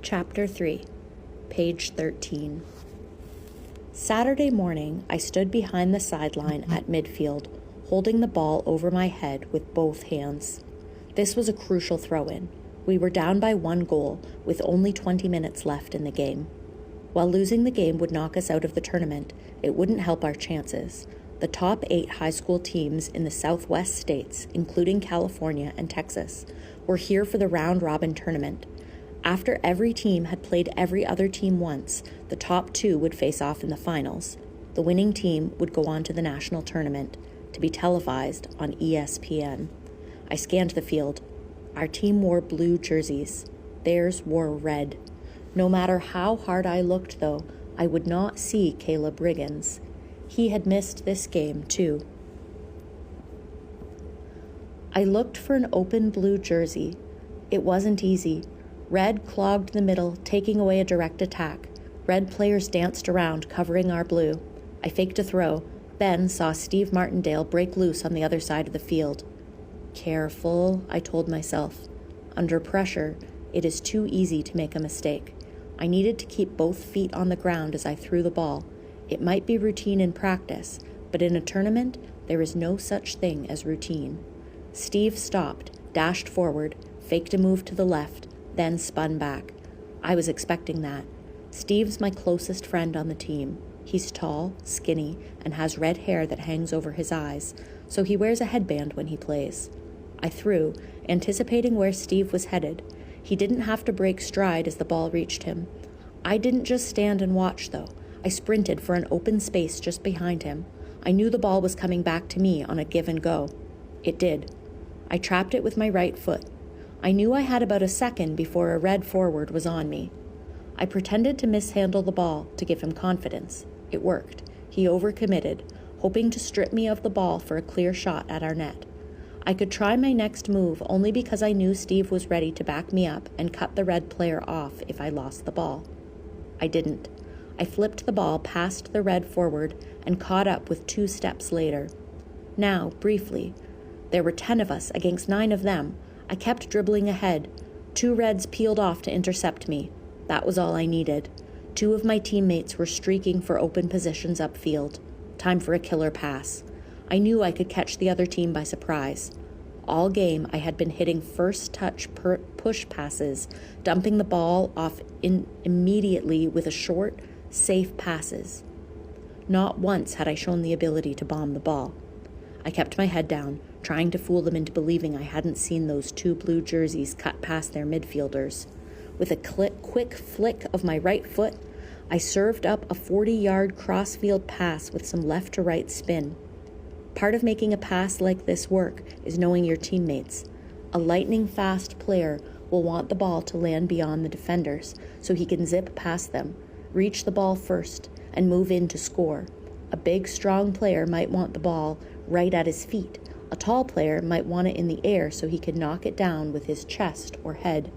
Chapter 3, page 13. Saturday morning, I stood behind the sideline at midfield, holding the ball over my head with both hands. This was a crucial throw-in. We were down by 1 goal, with only 20 minutes left in the game. While losing the game would knock us out of the tournament, it wouldn't help our chances. The top 8 high school teams in the Southwest states, including California and Texas, were here for the round-robin tournament. After every team had played every other team once, the top 2 would face off in the finals. The winning team would go on to the national tournament, to be televised on ESPN. I scanned the field. Our team wore blue jerseys. Theirs wore red. No matter how hard I looked, though, I would not see Caleb Riggins. He had missed this game, too. I looked for an open blue jersey. It wasn't easy. Red clogged the middle, taking away a direct attack. Red players danced around, covering our blue. I faked a throw. Ben saw Steve Martindale break loose on the other side of the field. Careful, I told myself. Under pressure, it is too easy to make a mistake. I needed to keep both feet on the ground as I threw the ball. It might be routine in practice, but in a tournament, there is no such thing as routine. Steve stopped, dashed forward, faked a move to the left, then spun back. I was expecting that. Steve's my closest friend on the team. He's tall, skinny, and has red hair that hangs over his eyes, so he wears a headband when he plays. I threw, anticipating where Steve was headed. He didn't have to break stride as the ball reached him. I didn't just stand and watch, though. I sprinted for an open space just behind him. I knew the ball was coming back to me on a give and go. It did. I trapped it with my right foot. I knew I had about a second before a red forward was on me. I pretended to mishandle the ball to give him confidence. It worked. He overcommitted, hoping to strip me of the ball for a clear shot at our net. I could try my next move only because I knew Steve was ready to back me up and cut the red player off if I lost the ball. I didn't. I flipped the ball past the red forward and caught up with 2 steps later. Now, briefly, there were 10 of us against 9 of them. I kept dribbling ahead. 2 reds peeled off to intercept me. That was all I needed. 2 of my teammates were streaking for open positions upfield. Time for a killer pass. I knew I could catch the other team by surprise. All game, I had been hitting first touch push passes, dumping the ball off immediately with a short, safe passes. Not once had I shown the ability to bomb the ball. I kept my head down, trying to fool them into believing I hadn't seen those 2 blue jerseys cut past their midfielders. With a quick flick of my right foot, I served up a 40-yard crossfield pass with some left-to-right spin. Part of making a pass like this work is knowing your teammates. A lightning-fast player will want the ball to land beyond the defenders so he can zip past them, reach the ball first, and move in to score. A big, strong player might want the ball right at his feet. A tall player might want it in the air so he could knock it down with his chest or head.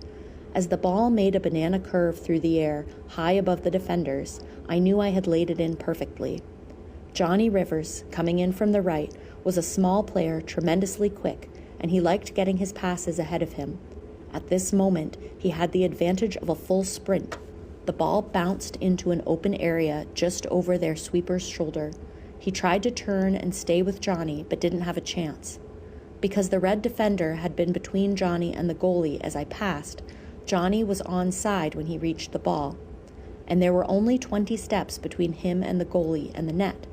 As the ball made a banana curve through the air, high above the defenders, I knew I had laid it in perfectly. Johnny Rivers, coming in from the right, was a small player, tremendously quick, and he liked getting his passes ahead of him. At this moment, he had the advantage of a full sprint. The ball bounced into an open area just over their sweeper's shoulder. He tried to turn and stay with Johnny, but didn't have a chance. Because the red defender had been between Johnny and the goalie as I passed, Johnny was onside when he reached the ball, and there were only 20 steps between him and the goalie and the net.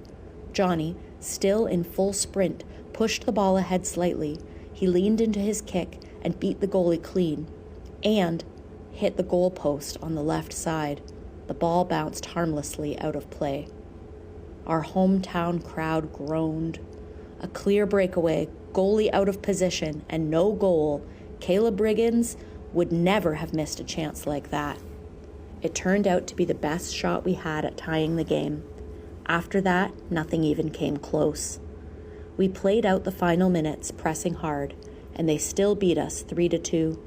Johnny, still in full sprint, pushed the ball ahead slightly. He leaned into his kick and beat the goalie clean, and hit the goal post on the left side. The ball bounced harmlessly out of play. Our hometown crowd groaned. A clear breakaway, goalie out of position, and no goal. Caleb Riggins would never have missed a chance like that. It turned out to be the best shot we had at tying the game. After that, nothing even came close. We played out the final minutes, pressing hard, and they still beat us 3-2.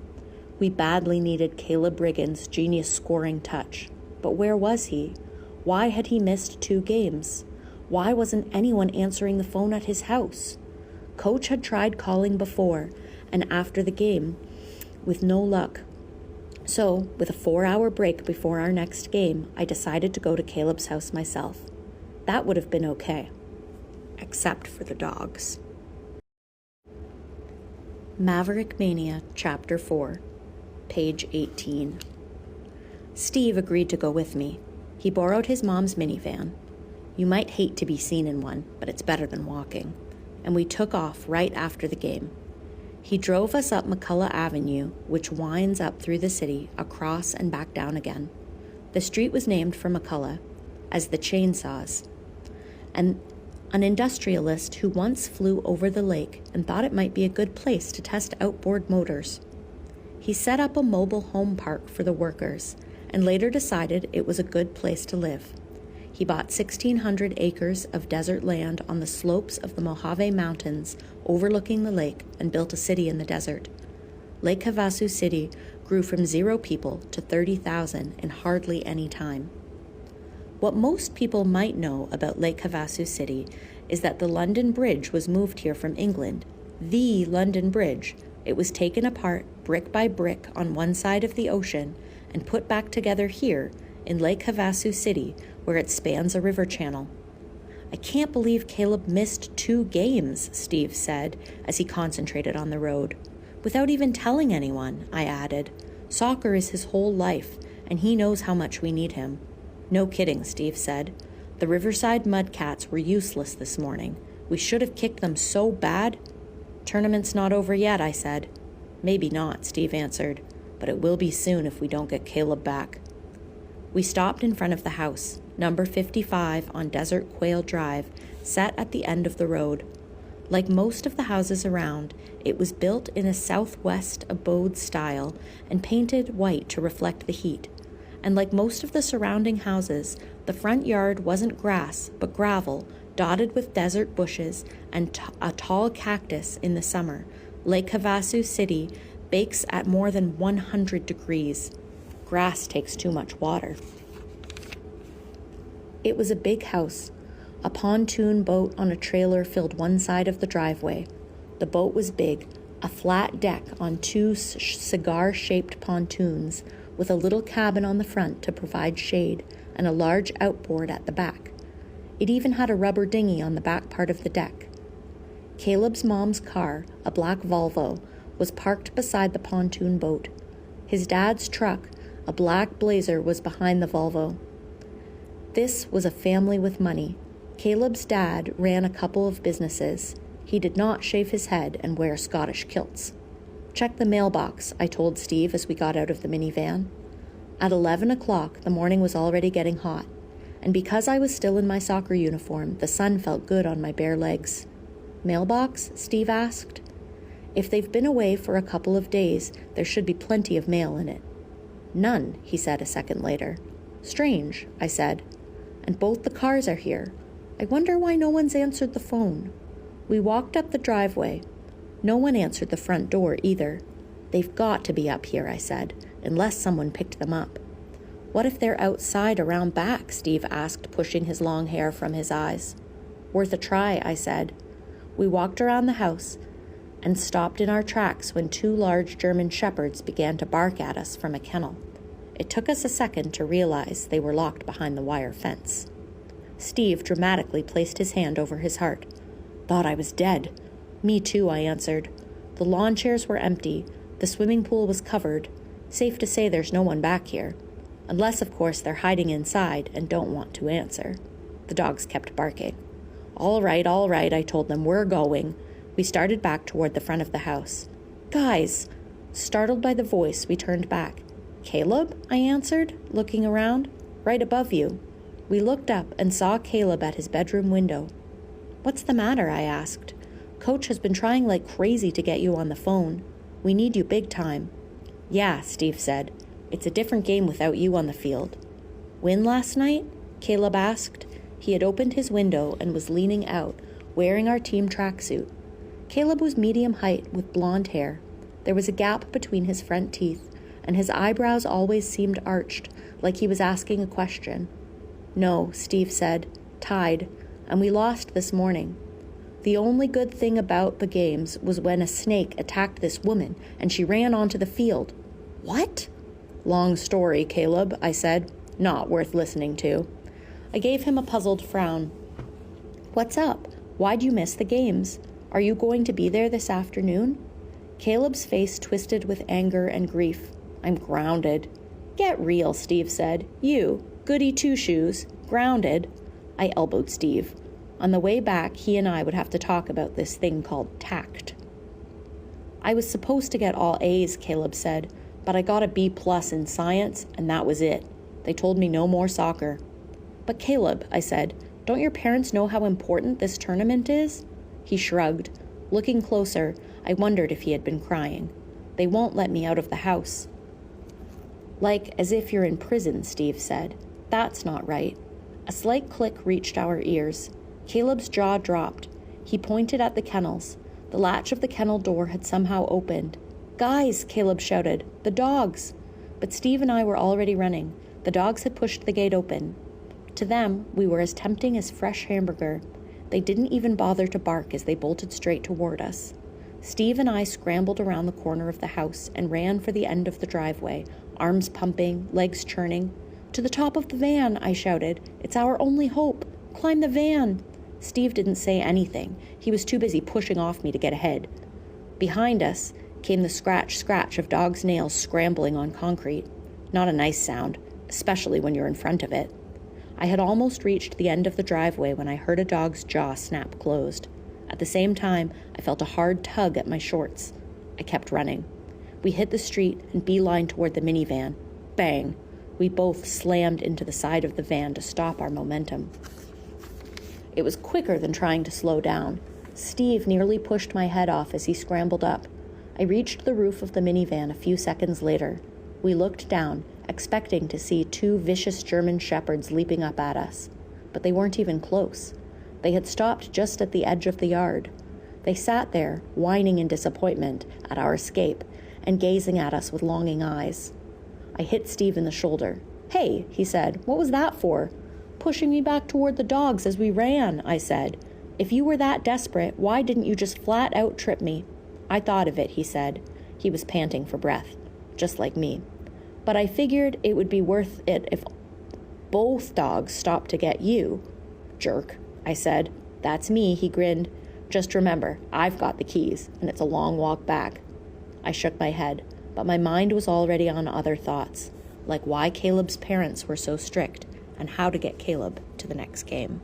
We badly needed Caleb Riggins' genius scoring touch. But where was he? Why had he missed 2 games? Why wasn't anyone answering the phone at his house? Coach had tried calling before and after the game with no luck. So, with a 4-hour break before our next game, I decided to go to Caleb's house myself. That would have been okay. Except for the dogs. Maverick Mania, Chapter 4, page 18. Steve agreed to go with me. He borrowed his mom's minivan. You might hate to be seen in one, but it's better than walking. And we took off right after the game. He drove us up McCullough Avenue, which winds up through the city, across and back down again. The street was named for McCullough, as the chainsaws, and an industrialist who once flew over the lake and thought it might be a good place to test outboard motors. He set up a mobile home park for the workers, and later decided it was a good place to live. He bought 1,600 acres of desert land on the slopes of the Mojave Mountains overlooking the lake and built a city in the desert. Lake Havasu City grew from 0 people to 30,000 in hardly any time. What most people might know about Lake Havasu City is that the London Bridge was moved here from England. The London Bridge. It was taken apart brick by brick on one side of the ocean and put back together here in Lake Havasu City, where it spans a river channel. I can't believe Caleb missed 2 games, Steve said, as he concentrated on the road. Without even telling anyone, I added. Soccer is his whole life, and he knows how much we need him. No kidding, Steve said. The Riverside Mudcats were useless this morning. We should have kicked them so bad. Tournament's not over yet, I said. Maybe not, Steve answered, but it will be soon if we don't get Caleb back. We stopped in front of the house, number 55 on Desert Quail Drive, set at the end of the road. Like most of the houses around, it was built in a Southwest abode style and painted white to reflect the heat. And like most of the surrounding houses, the front yard wasn't grass, but gravel, dotted with desert bushes and a tall cactus in the summer. Lake Havasu City bakes at more than 100 degrees. Grass takes too much water. It was a big house. A pontoon boat on a trailer filled one side of the driveway. The boat was big, a flat deck on 2 cigar-shaped pontoons, with a little cabin on the front to provide shade and a large outboard at the back. It even had a rubber dinghy on the back part of the deck. Caleb's mom's car, a black Volvo, was parked beside the pontoon boat. His dad's truck, a black Blazer, was behind the Volvo. This was a family with money. Caleb's dad ran a couple of businesses. He did not shave his head and wear Scottish kilts. Check the mailbox, I told Steve as we got out of the minivan. At 11 o'clock, the morning was already getting hot, and because I was still in my soccer uniform, the sun felt good on my bare legs. Mailbox? Steve asked. If they've been away for a couple of days, there should be plenty of mail in it. None, he said a second later. Strange, I said. And both the cars are here. I wonder why no one's answered the phone. We walked up the driveway. No one answered the front door either. They've got to be up here, I said, unless someone picked them up. What if they're outside around back? Steve asked, pushing his long hair from his eyes. Worth a try, I said. We walked around the house and stopped in our tracks when 2 large German shepherds began to bark at us from a kennel. It took us a second to realize they were locked behind the wire fence. Steve dramatically placed his hand over his heart. Thought I was dead. Me too, I answered. The lawn chairs were empty. The swimming pool was covered. Safe to say there's no one back here. Unless, of course, they're hiding inside and don't want to answer. The dogs kept barking. All right, I told them. We're going. We started back toward the front of the house. Guys! Startled by the voice, we turned back. Caleb? I answered, looking around. Right above you. We looked up and saw Caleb at his bedroom window. What's the matter? I asked. Coach has been trying like crazy to get you on the phone. We need you big time. Yeah, Steve said. It's a different game without you on the field. Win last night? Caleb asked. He had opened his window and was leaning out, wearing our team tracksuit. Caleb was medium height with blonde hair. There was a gap between his front teeth, and his eyebrows always seemed arched, like he was asking a question. No, Steve said. Tied, and we lost this morning. The only good thing about the games was when a snake attacked this woman, and she ran onto the field. What? Long story, Caleb, I said. Not worth listening to. I gave him a puzzled frown. What's up? Why'd you miss the games? Are you going to be there this afternoon? Caleb's face twisted with anger and grief. I'm grounded. Get real, Steve said. You, goody two-shoes, grounded. I elbowed Steve. On the way back, he and I would have to talk about this thing called tact. I was supposed to get all A's, Caleb said, but I got a B+ in science, and that was it. They told me no more soccer. But Caleb, I said, don't your parents know how important this tournament is? He shrugged. Looking closer, I wondered if he had been crying. They won't let me out of the house. Like as if you're in prison, Steve said. That's not right. A slight click reached our ears. Caleb's jaw dropped. He pointed at the kennels. The latch of the kennel door had somehow opened. Guys, Caleb shouted, the dogs. But Steve and I were already running. The dogs had pushed the gate open. To them, we were as tempting as fresh hamburger. They didn't even bother to bark as they bolted straight toward us. Steve and I scrambled around the corner of the house and ran for the end of the driveway, arms pumping, legs churning. To the top of the van, I shouted. It's our only hope. Climb the van. Steve didn't say anything. He was too busy pushing off me to get ahead. Behind us came the scratch of dogs' nails scrambling on concrete. Not a nice sound, especially when you're in front of it. I had almost reached the end of the driveway when I heard a dog's jaw snap closed. At the same time, I felt a hard tug at my shorts. I kept running. We hit the street and beelined toward the minivan. Bang! We both slammed into the side of the van to stop our momentum. It was quicker than trying to slow down. Steve nearly pushed my head off as he scrambled up. I reached the roof of the minivan a few seconds later. We looked down, expecting to see two vicious German shepherds leaping up at us. But they weren't even close. They had stopped just at the edge of the yard. They sat there, whining in disappointment at our escape, and gazing at us with longing eyes. I hit Steve in the shoulder. Hey, he said, what was that for? Pushing me back toward the dogs as we ran, I said. If you were that desperate, why didn't you just flat out trip me? I thought of it, he said. He was panting for breath, just like me. But I figured it would be worth it if both dogs stopped to get you. Jerk, I said. That's me, he grinned. Just remember, I've got the keys, and it's a long walk back. I shook my head, but my mind was already on other thoughts, like why Caleb's parents were so strict, and how to get Caleb to the next game.